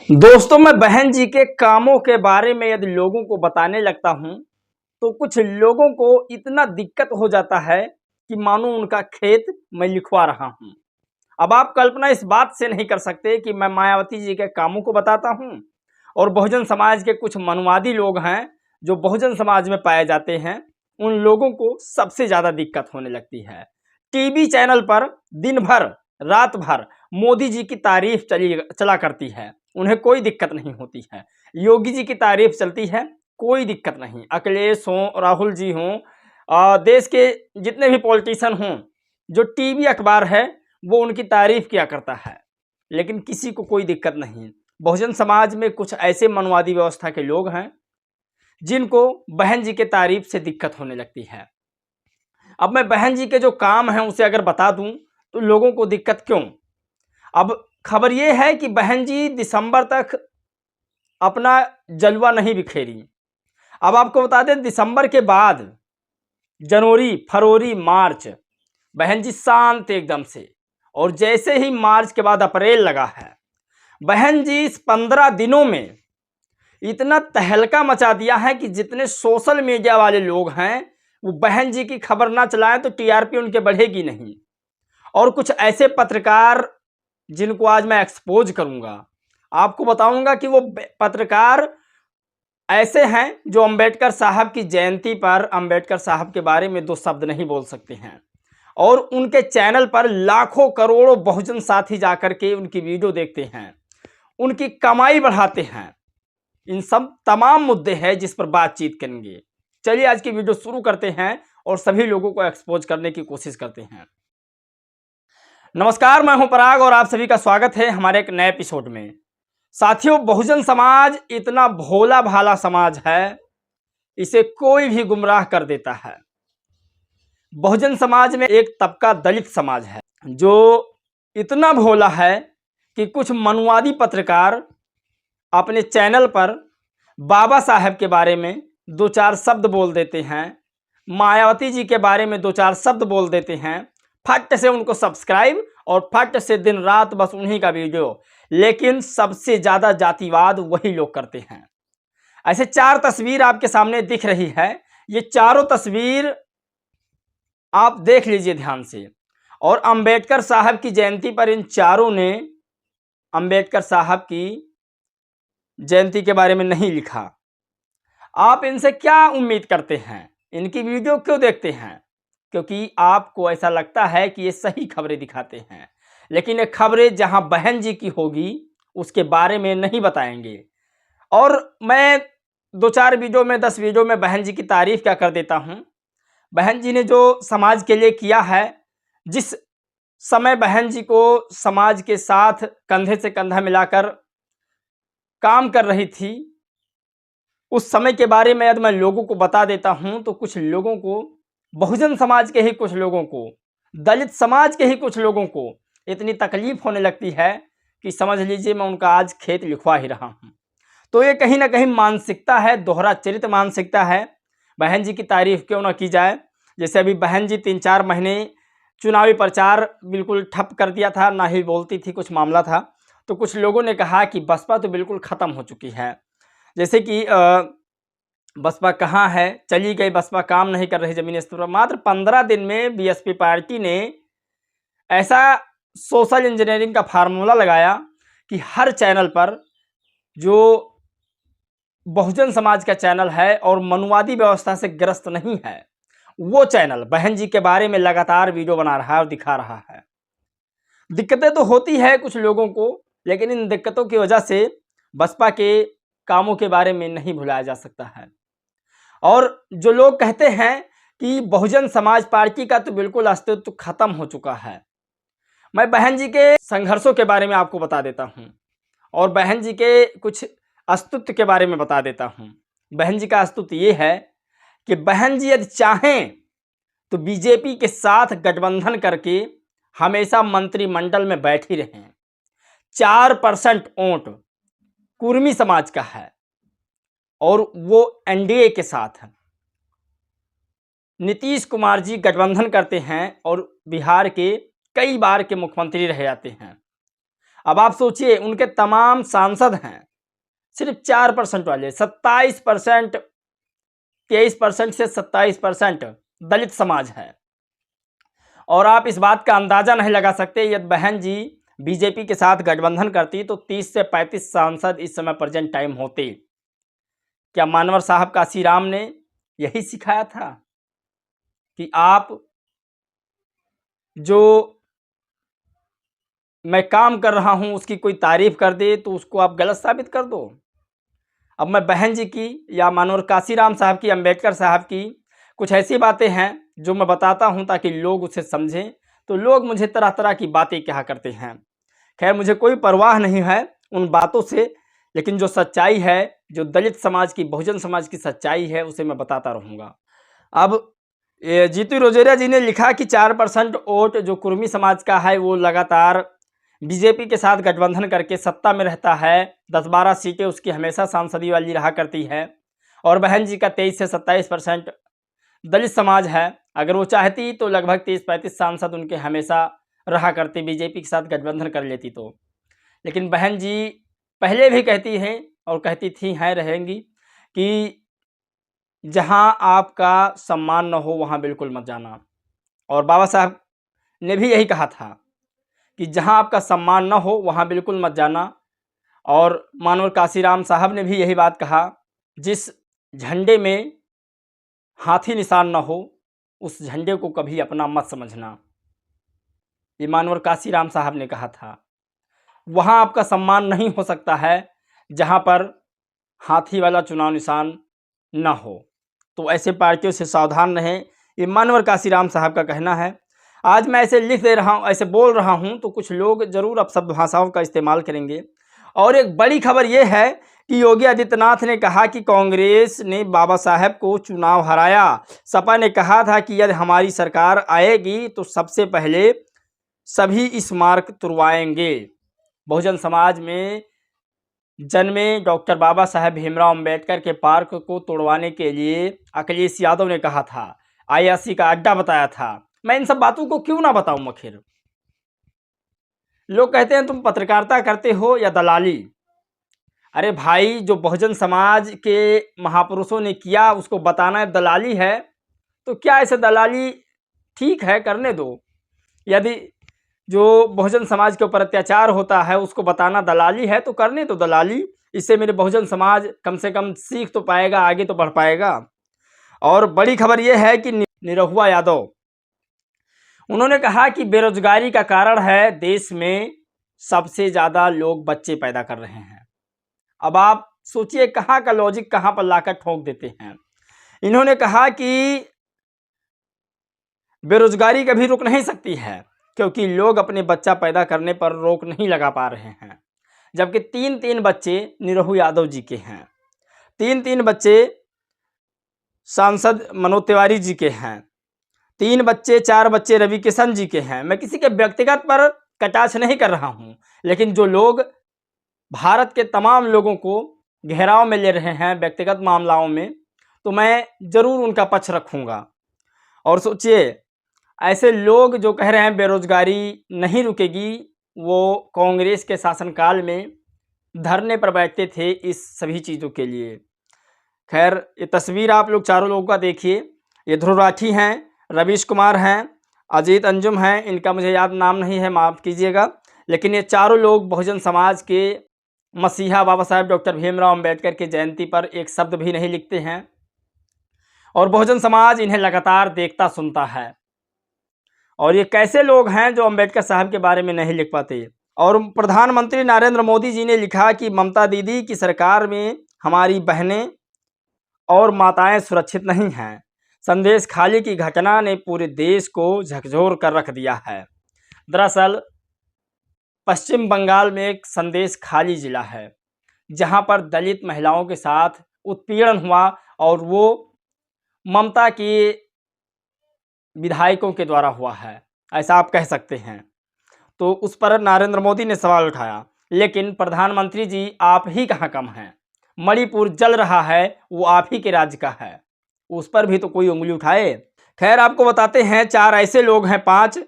दोस्तों, मैं बहन जी के कामों के बारे में यदि लोगों को बताने लगता हूं तो कुछ लोगों को इतना दिक्कत हो जाता है कि मानो उनका खेत मैं लिखवा रहा हूं। अब आप कल्पना इस बात से नहीं कर सकते कि मैं मायावती जी के कामों को बताता हूं और बहुजन समाज के कुछ मनुवादी लोग हैं जो बहुजन समाज में पाए जाते हैं, उन लोगों को सबसे ज़्यादा दिक्कत होने लगती है। टीवी चैनल पर दिन भर रात भर मोदी जी की तारीफ चला करती है, उन्हें कोई दिक्कत नहीं होती है। योगी जी की तारीफ चलती है, कोई दिक्कत नहीं। अखिलेश हों, राहुल जी हों, देश के जितने भी पॉलिटिशियन हों, जो टीवी अखबार है वो उनकी तारीफ किया करता है, लेकिन किसी को कोई दिक्कत नहीं। बहुजन समाज में कुछ ऐसे मनवादी व्यवस्था के लोग हैं जिनको बहन जी के तारीफ से दिक्कत होने लगती है। अब मैं बहन जी के जो काम हैं उसे अगर बता दूं तो लोगों को दिक्कत क्यों। अब खबर यह है कि बहन जी दिसंबर तक अपना जलवा नहीं बिखेरी। अब आपको बता दें, दिसंबर के बाद जनवरी, फरवरी, मार्च बहन जी शांत एकदम से, और जैसे ही मार्च के बाद अप्रैल लगा है, बहन जी इस 15 दिनों में इतना तहलका मचा दिया है कि जितने सोशल मीडिया वाले लोग हैं वो बहन जी की खबर ना चलाएं तो टीआरपी उनके बढ़ेगी नहीं। और कुछ ऐसे पत्रकार जिनको आज मैं एक्सपोज करूंगा, आपको बताऊंगा कि वो पत्रकार ऐसे हैं जो अंबेडकर साहब की जयंती पर अंबेडकर साहब के बारे में दो शब्द नहीं बोल सकते हैं, और उनके चैनल पर लाखों करोड़ों बहुजन साथी जाकर के उनकी वीडियो देखते हैं, उनकी कमाई बढ़ाते हैं। इन सब तमाम मुद्दे हैं जिस पर बातचीत करेंगे। चलिए आज की वीडियो शुरू करते हैं और सभी लोगों को एक्सपोज करने की कोशिश करते हैं। नमस्कार, मैं हूं पराग और आप सभी का स्वागत है हमारे एक नए एपिसोड में। साथियों, बहुजन समाज इतना भोला भाला समाज है, इसे कोई भी गुमराह कर देता है। बहुजन समाज में एक तबका दलित समाज है जो इतना भोला है कि कुछ मनुवादी पत्रकार अपने चैनल पर बाबा साहब के बारे में दो चार शब्द बोल देते हैं, मायावती जी के बारे में दो चार शब्द बोल देते हैं, फट से उनको सब्सक्राइब और फट से दिन रात बस उन्हीं का वीडियो। लेकिन सबसे ज़्यादा जातिवाद वही लोग करते हैं। ऐसे चार तस्वीर आपके सामने दिख रही है, ये चारों तस्वीर आप देख लीजिए ध्यान से। और अंबेडकर साहब की जयंती पर इन चारों ने अंबेडकर साहब की जयंती के बारे में नहीं लिखा। आप इनसे क्या उम्मीद करते हैं, इनकी वीडियो क्यों देखते हैं? क्योंकि आपको ऐसा लगता है कि ये सही खबरें दिखाते हैं, लेकिन ये खबरें जहां बहन जी की होगी उसके बारे में नहीं बताएंगे। और मैं दो चार वीडियो में 10 वीडियो में बहन जी की तारीफ क्या कर देता हूं। बहन जी ने जो समाज के लिए किया है, जिस समय बहन जी को समाज के साथ कंधे से कंधा मिलाकर काम कर रही थी, उस समय के बारे में यदि मैं लोगों को बता देता हूं तो कुछ लोगों को, बहुजन समाज के ही कुछ लोगों को, दलित समाज के ही कुछ लोगों को इतनी तकलीफ होने लगती है कि समझ लीजिए मैं उनका आज खेत लिखवा ही रहा हूं। तो ये कहीं ना कहीं मानसिकता है, दोहरा चरित्र मानसिकता है। बहन जी की तारीफ क्यों ना की जाए। जैसे अभी बहन जी 3-4 महीने चुनावी प्रचार बिल्कुल ठप कर दिया था, ना ही बोलती थी, कुछ मामला था। तो कुछ लोगों ने कहा कि बसपा तो बिल्कुल ख़त्म हो चुकी है, जैसे कि बसपा कहाँ है, चली गई बसपा, काम नहीं कर रही जमीनी स्तर पर। मात्र 15 दिन में बीएसपी पार्टी ने ऐसा सोशल इंजीनियरिंग का फार्मूला लगाया कि हर चैनल पर जो बहुजन समाज का चैनल है और मनुवादी व्यवस्था से ग्रस्त नहीं है, वो चैनल बहन जी के बारे में लगातार वीडियो बना रहा है और दिखा रहा है। दिक्कतें तो होती है कुछ लोगों को, लेकिन इन दिक्कतों की वजह से बसपा के कामों के बारे में नहीं भुलाया जा सकता है। और जो लोग कहते हैं कि बहुजन समाज पार्टी का तो बिल्कुल अस्तित्व खत्म हो चुका है, मैं बहन जी के संघर्षों के बारे में आपको बता देता हूं और बहन जी के कुछ अस्तित्व के बारे में बता देता हूं। बहन जी का अस्तित्व ये है कि बहन जी यदि चाहें तो बीजेपी के साथ गठबंधन करके हमेशा मंत्रिमंडल में बैठी रहें। 4% वोट कुर्मी समाज का है और वो एनडीए के साथ है। नीतीश कुमार जी गठबंधन करते हैं और बिहार के कई बार के मुख्यमंत्री रह जाते हैं। अब आप सोचिए, उनके तमाम सांसद हैं सिर्फ 4% वाले, 27%, 23% से 27% दलित समाज है। और आप इस बात का अंदाजा नहीं लगा सकते, यदि बहन जी बीजेपी के साथ गठबंधन करती तो 30 से 35 सांसद इस समय प्रेजेंट टाइम होते। क्या मानवर साहब काशीराम ने यही सिखाया था कि आप जो मैं काम कर रहा हूं उसकी कोई तारीफ कर दे तो उसको आप गलत साबित कर दो? अब मैं बहन जी की या मानवर काशीराम साहब की, अंबेडकर साहब की कुछ ऐसी बातें हैं जो मैं बताता हूं ताकि लोग उसे समझें, तो लोग मुझे तरह तरह की बातें कहा करते हैं। खैर, मुझे कोई परवाह नहीं है उन बातों से, लेकिन जो सच्चाई है, जो दलित समाज की, बहुजन समाज की सच्चाई है, उसे मैं बताता रहूँगा। अब जीतू रोजेरिया जी ने लिखा कि 4% वोट जो कुर्मी समाज का है वो लगातार बीजेपी के साथ गठबंधन करके सत्ता में रहता है। 10-12 सीटें उसकी हमेशा सांसदीय वाली रहा करती है। और बहन जी का 23 से 27% दलित समाज है। अगर वो चाहती तो लगभग 30-35 सांसद उनके हमेशा रहा करते, बीजेपी के साथ गठबंधन कर लेती तो। लेकिन बहन जी पहले भी कहती हैं और कहती थी, हैं, रहेंगी कि जहां आपका सम्मान न हो वहां बिल्कुल मत जाना। और बाबा साहब ने भी यही कहा था कि जहां आपका सम्मान न हो वहां बिल्कुल मत जाना। और मानवर काशीराम साहब ने भी यही बात कहा, जिस झंडे में हाथी निशान न हो उस झंडे को कभी अपना मत समझना। ये मानवर काशीराम साहब ने कहा था। वहां आपका सम्मान नहीं हो सकता है जहां पर हाथी वाला चुनाव निशान न हो। तो ऐसे पार्टियों से सावधान रहें, ये मानवर काशीराम साहब का कहना है। आज मैं ऐसे लिख दे रहा हूँ, ऐसे बोल रहा हूँ तो कुछ लोग ज़रूर अपशब्द भाषाओं का इस्तेमाल करेंगे। और एक बड़ी खबर ये है कि योगी आदित्यनाथ ने कहा कि कांग्रेस ने बाबा साहब को चुनाव हराया। सपा ने कहा था कि यदि हमारी सरकार आएगी तो सबसे पहले सभी स्मारक तुड़वाएंगे। बहुजन समाज में जन्मे डॉक्टर बाबा साहेब भीमराव अंबेडकर के पार्क को तोड़वाने के लिए अखिलेश यादव ने कहा था, IRC का अड्डा बताया था। मैं इन सब बातों को क्यों ना बताऊं आखिर? लोग कहते हैं तुम पत्रकारिता करते हो या दलाली। अरे भाई, जो बहुजन समाज के महापुरुषों ने किया उसको बताना दलाली है तो क्या ऐसे दलाली ठीक है? करने दो। यदि जो बहुजन समाज के ऊपर अत्याचार होता है उसको बताना दलाली है तो करने दो दलाली। इससे मेरे बहुजन समाज कम से कम सीख तो पाएगा, आगे तो बढ़ पाएगा। और बड़ी खबर यह है कि निरहुआ यादव, उन्होंने कहा कि बेरोजगारी का कारण है देश में सबसे ज़्यादा लोग बच्चे पैदा कर रहे हैं। अब आप सोचिए कहाँ का लॉजिक कहाँ पर लाकर ठोक देते हैं। इन्होंने कहा कि बेरोजगारी कभी रुक नहीं सकती है क्योंकि लोग अपने बच्चा पैदा करने पर रोक नहीं लगा पा रहे हैं। जबकि 3-3 बच्चे निरहु यादव जी के हैं, 3-3 बच्चे सांसद मनोज तिवारी जी के हैं, 3 बच्चे 4 बच्चे रवि किशन जी के हैं। मैं किसी के व्यक्तिगत पर कटाक्ष नहीं कर रहा हूं, लेकिन जो लोग भारत के तमाम लोगों को घेराव में ले रहे हैं व्यक्तिगत मामलों में, तो मैं ज़रूर उनका पक्ष रखूंगा। और सोचिए, ऐसे लोग जो कह रहे हैं बेरोजगारी नहीं रुकेगी, वो कांग्रेस के शासनकाल में धरने पर बैठते थे इस सभी चीज़ों के लिए। खैर, ये तस्वीर आप लोग चारों लोगों का देखिए। ये ध्रुव राठी हैं, रवीश कुमार हैं, अजीत अंजुम हैं, इनका मुझे याद नाम नहीं है, माफ़ कीजिएगा। लेकिन ये चारों लोग बहुजन समाज के मसीहा बाबा साहेब डॉक्टर भीमराव अंबेडकर की जयंती पर एक शब्द भी नहीं लिखते हैं और बहुजन समाज इन्हें लगातार देखता सुनता है। और ये कैसे लोग हैं जो अंबेडकर साहब के बारे में नहीं लिख पाते? और प्रधानमंत्री नरेंद्र मोदी जी ने लिखा कि ममता दीदी की सरकार में हमारी बहनें और माताएं सुरक्षित नहीं हैं। संदेश खाली की घटना ने पूरे देश को झकझोर कर रख दिया है। दरअसल पश्चिम बंगाल में एक संदेश खाली जिला है जहां पर दलित महिलाओं के साथ उत्पीड़न हुआ और वो ममता की विधायकों के द्वारा हुआ है, ऐसा आप कह सकते हैं। तो उस पर नरेंद्र मोदी ने सवाल उठाया, लेकिन प्रधानमंत्री जी आप ही कहाँ कम हैं? मणिपुर जल रहा है, वो आप ही के राज्य का है, उस पर भी तो कोई उंगली उठाए। खैर, आपको बताते हैं 4 ऐसे लोग हैं, 5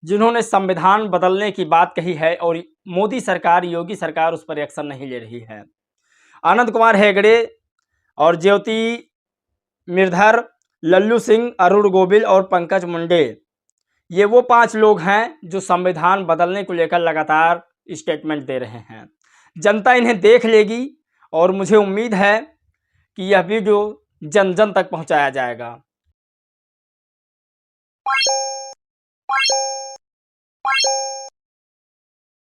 जिन्होंने संविधान बदलने की बात कही है और मोदी सरकार, योगी सरकार उस पर एक्शन नहीं ले रही है। आनंद कुमार हेगड़े और ज्योति मिर्धर, लल्लू सिंह, अरुण गोविल और पंकज मुंडे, ये वो 5 लोग हैं जो संविधान बदलने को लेकर लगातार स्टेटमेंट दे रहे हैं। जनता इन्हें देख लेगी और मुझे उम्मीद है कि यह वीडियो जन जन तक पहुंचाया जाएगा।